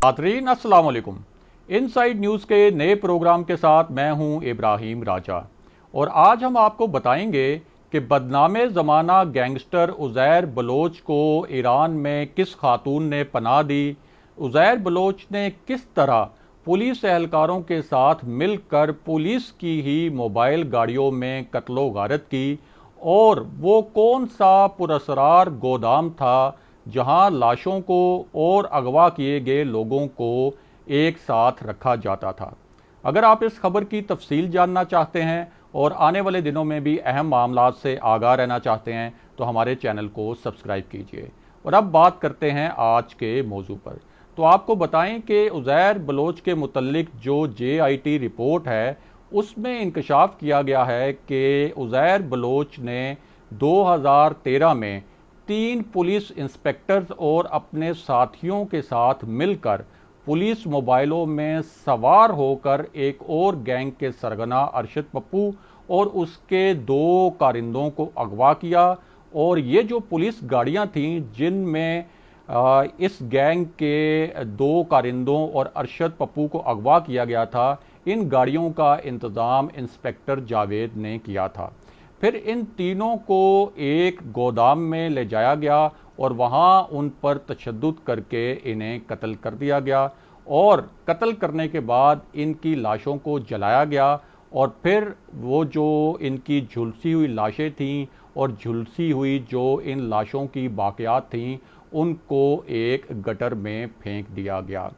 नाज़रीन अस्सलाम वालेकुम। इनसाइड न्यूज़ के नए प्रोग्राम के साथ मैं हूं इब्राहिम राजा और आज हम आपको बताएंगे कि बदनामे ज़माना गैंगस्टर उज़ैर बलोच को ईरान में किस खातून ने पनाह दी, उज़ैर बलोच ने किस तरह पुलिस एहलकारों के साथ मिलकर पुलिस की ही मोबाइल गाड़ियों में कत्लो गारत की और वो कौन सा पुरअसरार गोदाम था जहां लाशों को और अगवा किए गए लोगों को एक साथ रखा जाता था। अगर आप इस खबर की तफसील जानना चाहते हैं और आने वाले दिनों में भी अहम मामलात से आगाह रहना चाहते हैं तो हमारे चैनल को सब्सक्राइब कीजिए। और अब बात करते हैं आज के मौजू पर। तो आपको बताएं कि उज़ैर बलोच के मुतल्लिक जो JIT रिपोर्ट है उसमें इंकशाफ किया गया है कि उज़ैर बलोच ने 2013 में 3 पुलिस इंस्पेक्टर्स और अपने साथियों के साथ मिलकर पुलिस मोबाइलों में सवार होकर एक और गैंग के सरगना अरशद पप्पू और उसके 2 कारिंदों को अगवा किया। और ये जो पुलिस गाड़ियां थीं जिनमें इस गैंग के 2 कारिंदों और अरशद पप्पू को अगवा किया गया था, इन गाड़ियों का इंतज़ाम इंस्पेक्टर जावेद ने किया था। फिर इन तीनों को एक गोदाम में ले जाया गया और वहां उन पर तशद्दुद करके इन्हें कत्ल कर दिया गया और कत्ल करने के बाद इनकी लाशों को जलाया गया और फिर वो जो इनकी झुलसी हुई लाशें थीं और झुलसी हुई जो इन लाशों की बाक़ियात थीं उनको एक गटर में फेंक दिया गया।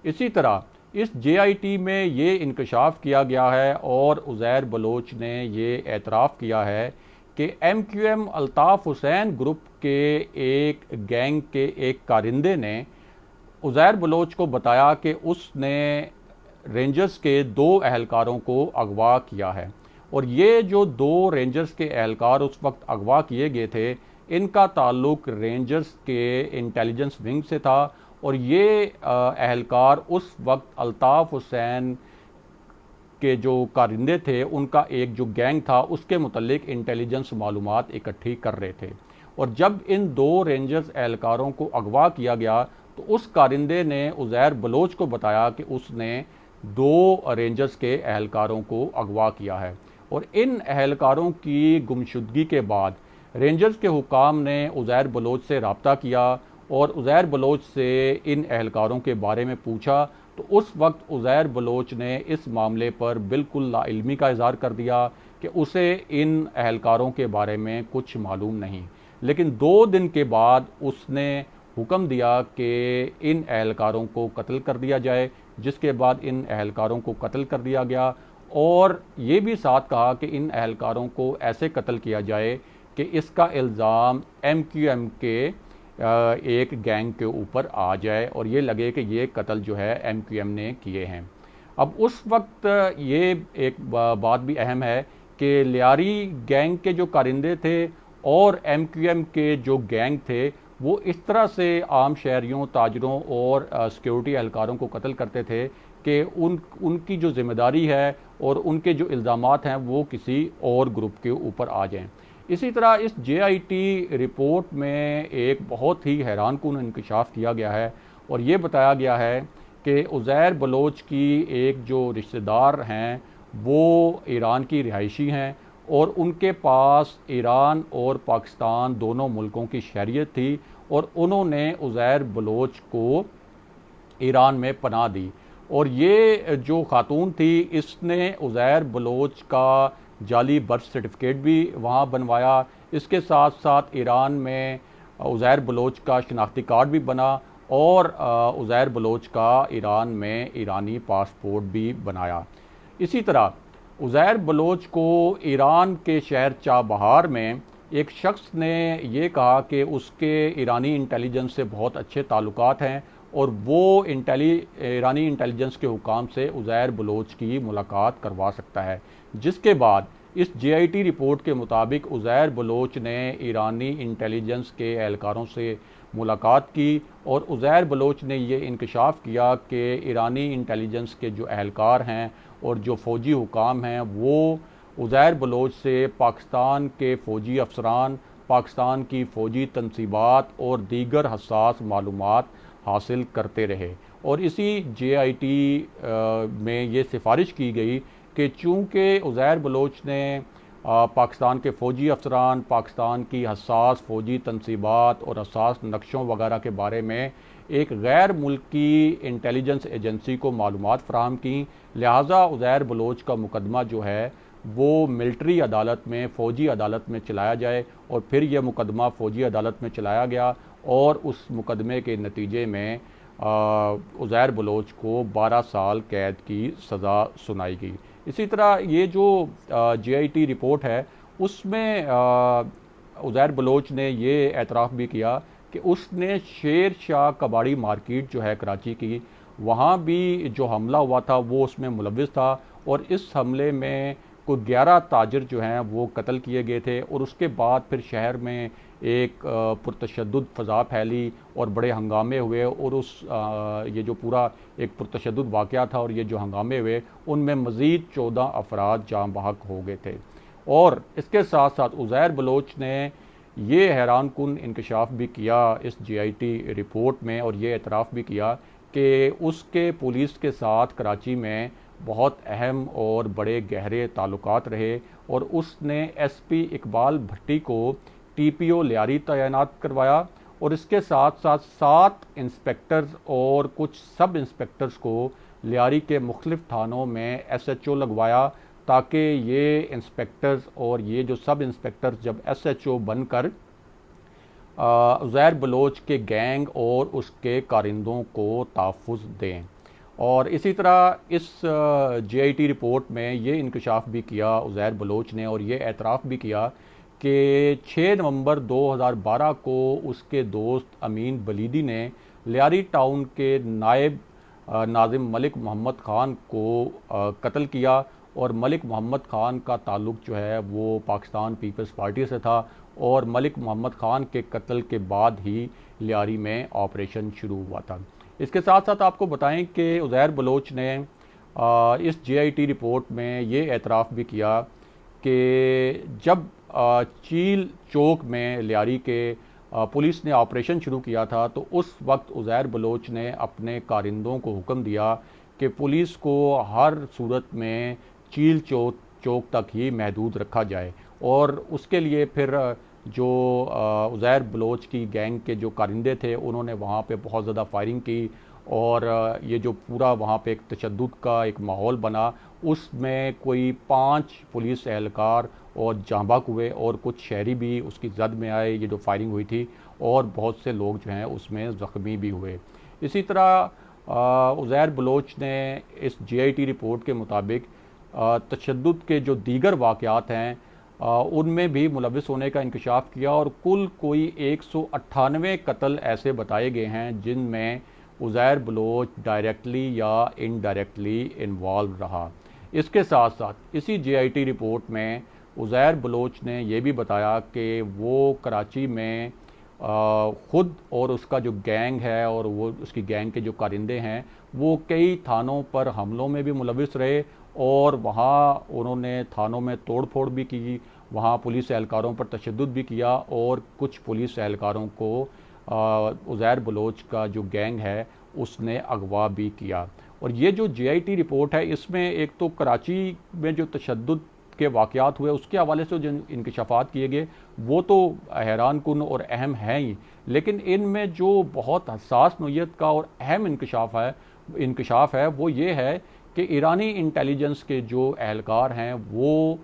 इसी तरह इस JIT में ये इंकशाफ किया गया है और उज़ैर बलोच ने ये एतराफ़ किया है कि MQM अल्ताफ़ हुसैन ग्रुप के एक गैंग के एक कारिंदे ने उज़ैर बलोच को बताया कि उसने रेंजर्स के 2 एहलकारों को अगवा किया है और ये जो 2 रेंजर्स के एहलकार उस वक्त अगवा किए गए थे इनका ताल्लुक रेंजर्स के इंटेलिजेंस विंग से था और ये एहलकार उस वक्त अल्ताफ़ हुसैन के जो कारिंदे थे उनका एक जो गैंग था उसके मुतल्लिक इंटेलिजेंस मालूमात इकट्ठी कर रहे थे। और जब इन 2 रेंजर्स एहलकारों को अगवा किया गया तो उस कारिंदे ने उज़ैर बलोच को बताया कि उसने 2 रेंजर्स के एहलकारों को अगवा किया है। और इन एहलकारों की गुमशुदगी के बाद रेंजर्स के हुकाम ने उज़ैर बलोच से रब्ता किया और उज़ैर बलोच से इन एहलकारों के बारे में पूछा तो उस वक्त उज़ैर बलोच ने इस मामले पर बिल्कुल लाइल्मी का इज़हार कर दिया कि उसे इन एहलकारों के बारे में कुछ मालूम नहीं। लेकिन 2 दिन के बाद उसने हुक्म दिया कि इन एहलकारों को कत्ल कर दिया जाए, जिसके बाद इन एहलकारों को कत्ल कर दिया गया और ये भी साथ कहा कि इन एहलकारों को ऐसे कत्ल किया जाए कि इसका इल्ज़ाम MQM के एक गैंग के ऊपर आ जाए और ये लगे कि ये कत्ल जो है MQM ने किए हैं। अब उस वक्त ये एक बात भी अहम है कि लियारी गैंग के जो कारिंदे थे और MQM के जो गैंग थे वो इस तरह से आम शहरियों, ताजरों और सिक्योरिटी एहलकारों को कत्ल करते थे कि उनकी जो जिम्मेदारी है और उनके जो इल्ज़ामात हैं वो किसी और ग्रुप के ऊपर आ जाएं। इसी तरह इस JIT रिपोर्ट में एक बहुत ही हैरानकुन इंकशाफ किया गया है और ये बताया गया है कि उज़ैर बलोच की एक जो रिश्तेदार हैं वो ईरान की रिहायशी हैं और उनके पास ईरान और पाकिस्तान दोनों मुल्कों की शहरियत थी और उन्होंने उज़ैर बलोच को ईरान में पनाह दी। और ये जो खातून थी इसने उज़ैर बलोच का जाली बर्थ सर्टिफिकेट भी वहाँ बनवाया। इसके साथ साथ ईरान में उज़ैर बलोच का शनाख्ती कार्ड भी बना और उज़ैर बलोच का ईरान में ईरानी पासपोर्ट भी बनाया। इसी तरह उज़ैर बलोच को ईरान के शहर चाबहार में एक शख्स ने ये कहा कि उसके ईरानी इंटेलिजेंस से बहुत अच्छे ताल्लुकात हैं और वो ईरानी इंटेलिजेंस के हुकाम से उज़ैर बलोच की मुलाकात करवा सकता है, जिसके बाद इस JIT रिपोर्ट के मुताबिक उज़ैर बलोच ने ईरानी इंटेलिजेंस के एहलकारों से मुलाकात की और उज़ैर बलोच ने ये इंकशाफ किया कि ईरानी इंटेलिजेंस के जो एहलकार हैं और जो फ़ौजी हुकाम हैं वो उज़ैर बलोच से पाकिस्तान के फ़ौजी अफसरान, पाकिस्तान की फ़ौजी तनसीबात और दीगर हसास मालूमात हासिल करते रहे और इसी JIT में ये सिफारिश की गई कि चूँकि उज़ैर बलोच ने पाकिस्तान के फ़ौजी अफसरान, पाकिस्तान की हसास फ़ौजी तनसीबात और हसास नक्शों वगैरह के बारे में एक गैर मुल्की इंटेलिजेंस एजेंसी को मालूमात फ़राहम की, लिहाजा उज़ैर बलोच का मुकदमा जो है वो मिलिट्री अदालत में, फ़ौजी अदालत में चलाया जाए। और फिर यह मुकदमा फ़ौजी अदालत में चलाया गया और उस मुकदमे के नतीजे में उज़ैर बलोच को 12 साल कैद की सज़ा सुनाई गई। इसी तरह ये जो JIT रिपोर्ट है उसमें उज़ैर बलोच ने ये एतराफ़ भी किया कि उसने शेर शाह कबाड़ी मार्केट जो है कराची की, वहाँ भी जो हमला हुआ था वो उसमें मुलव्विस था और इस हमले में कोई 11 ताजिर जो हैं वो कत्ल किए गए थे। और उसके बाद फिर शहर में एक पुरतशद्दुद फ़ज़ा फैली और बड़े हंगामे हुए और ये जो पूरा एक पुरतशद्दुद वाक़या था और ये जो हंगामे हुए उनमें मज़ीद 14 अफराद जाँ बहक हो गए थे। और इसके साथ साथ उज़ैर बलोच ने ये हैरान कुन इंकशाफ भी किया इस JIT रिपोर्ट में और ये एतराफ़ भी किया कि उसके पुलिस के साथ कराची में बहुत अहम और बड़े गहरे ताल्लुकात रहे और उसने SP इकबाल भट्टी को TPO लियारी तैनात करवाया और इसके साथ साथ 7 इंस्पेक्टर्स और कुछ सब इंस्पेक्टर्स को लियारी के मुख्तलिफ थानों में SHO लगवाया, ताकि ये इंस्पेक्टर्स और ये जो सब इंस्पेक्टर्स जब SHO बनकर उज़ैर बलोच के गैंग और उसके कारिंदों को तहफ़्फ़ुज़ दें। और इसी तरह इस JIT रिपोर्ट में ये इंकशाफ भी किया उज़ैर बलोच ने और ये एतराफ़ भी किया कि 6 नवंबर 2012 को उसके दोस्त अमीन बलीदी ने लियारी टाउन के नायब नाजिम मलिक मोहम्मद ख़ान को कत्ल किया और मलिक मोहम्मद ख़ान का ताल्लुक़ जो है वो पाकिस्तान पीपल्स पार्टी से था और मलिक मोहम्मद ख़ान के कत्ल के बाद ही लियारी में ऑपरेशन शुरू हुआ था। इसके साथ साथ आपको बताएं कि उज़ैर बलोच ने इस JIT रिपोर्ट में ये एतराफ़ भी किया कि जब चील चौक में लियारी के पुलिस ने ऑपरेशन शुरू किया था तो उस वक्त उज़ैर बलोच ने अपने कारिंदों को हुक्म दिया कि पुलिस को हर सूरत में चील चौक तक ही महदूद रखा जाए। और उसके लिए फिर जो उज़ैर बलोच की गैंग के जो कारिंदे थे उन्होंने वहाँ पे बहुत ज़्यादा फायरिंग की और ये जो पूरा वहाँ पे एक तशद्दुद का एक माहौल बना, उसमें कोई 5 पुलिस एहलकार और जांबाक हुए और कुछ शहरी भी उसकी जद में आए, ये जो फायरिंग हुई थी, और बहुत से लोग जो हैं उसमें ज़ख्मी भी हुए। इसी तरह उज़ैर बलोच ने इस JIT रिपोर्ट के मुताबिक तशद्दुद के जो दीगर वाक़यात हैं उनमें भी मुलव्विस होने का इंकशाफ किया और कुल कोई 198 कत्ल ऐसे बताए गए हैं जिनमें उज़ैर बलोच डायरेक्टली या इनडायरेक्टली इन्वॉल्व रहा। इसके साथ साथ इसी JIT रिपोर्ट में उज़ैर बलोच ने यह भी बताया कि वो कराची में ख़ुद और उसका जो गैंग है और वो उसकी गैंग के जो कारिंदे हैं वो कई थानों पर हमलों में भी मुलव्विस रहे और वहाँ उन्होंने थानों में तोड़ फोड़ भी की, वहाँ पुलिस एहलकारों पर तशद्दुद भी किया और कुछ पुलिस एहलकारों को उज़ैर बलोच का जो गैंग है उसने अगवा भी किया। और ये जो JIT रिपोर्ट है इसमें एक तो कराची में जो तशद्दुद के वाक़यात हुए उसके हवाले से जो इंकशाफात किए गए वो तो हैरान कुन और अहम हैं ही, लेकिन इनमें जो बहुत हसास नौइयत का और अहम इंकशाफ है वो ये है कि ईरानी इंटेलिजेंस के जो एहलकार हैं वो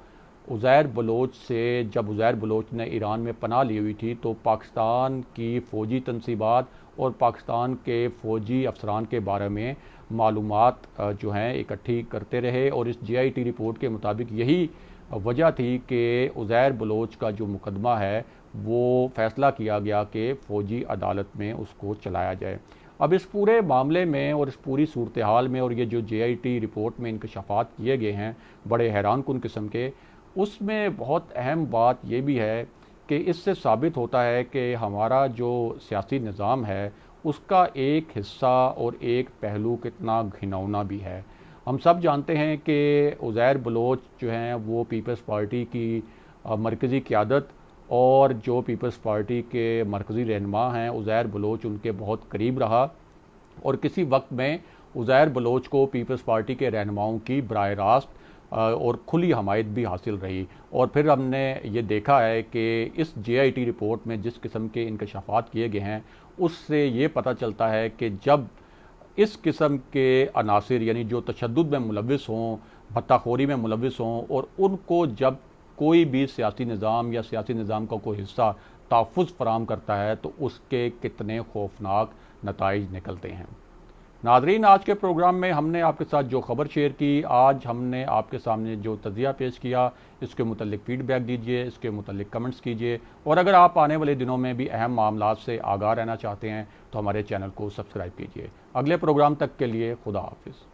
उज़ैर बलोच से, जब उज़ैर बलोच ने ईरान में पनाह ली हुई थी तो पाकिस्तान की फ़ौजी तनसीबात और पाकिस्तान के फ़ौजी अफसरान के बारे में मालूमात जो हैं इकट्ठी करते रहे। और इस JIT रिपोर्ट के मुताबिक यही वजह थी कि उज़ैर बलोच का जो मुकदमा है वो फ़ैसला किया गया कि फ़ौजी अदालत में उसको चलाया जाए। अब इस पूरे मामले में और इस पूरी सूरत हाल में और ये जो JIT रिपोर्ट में इंकशाफात किए गए हैं बड़े हैरान कुन किस्म के, उसमें बहुत अहम बात ये भी है कि इससे साबित होता है कि हमारा जो सियासी निज़ाम है उसका एक हिस्सा और एक पहलू कितना घिनौना भी है। हम सब जानते हैं कि उज़ैर बलोच जो हैं वो पीपल्स पार्टी की मरकज़ी क़यादत और जो पीपल्स पार्टी के मरकज़ी रहनुमा हैं उज़ैर बलोच उनके बहुत करीब रहा और किसी वक्त में उज़ैर बलोच को पीपल्स पार्टी के रहनुमाओं की बराह रास्त और खुली हमायत भी हासिल रही। और फिर हमने ये देखा है कि इस JIT रिपोर्ट में जिस किस्म के इंकशाफात किए गए हैं उससे ये पता चलता है कि जब इस किस्म के अनासिर यानी जो तशद्दुद में मुलविस हों, भत्ताखोरी में मुलविस हों, और उनको जब कोई भी सियासी निज़ाम या सियासी निज़ाम का कोई हिस्सा तहफ़्फ़ुज़ फराहम करता है तो उसके कितने खौफनाक नताइज निकलते हैं। नाज़रीन, आज के प्रोग्राम में हमने आपके साथ जो खबर शेयर की, आज हमने आपके सामने जो तज़िया पेश किया, इसके मुतल्लिक फ़ीडबैक दीजिए, इसके मुतल्लिक कमेंट्स कीजिए। और अगर आप आने वाले दिनों में भी अहम मामलात से आगाह रहना चाहते हैं तो हमारे चैनल को सब्सक्राइब कीजिए। अगले प्रोग्राम तक के लिए खुदा हाफिज़।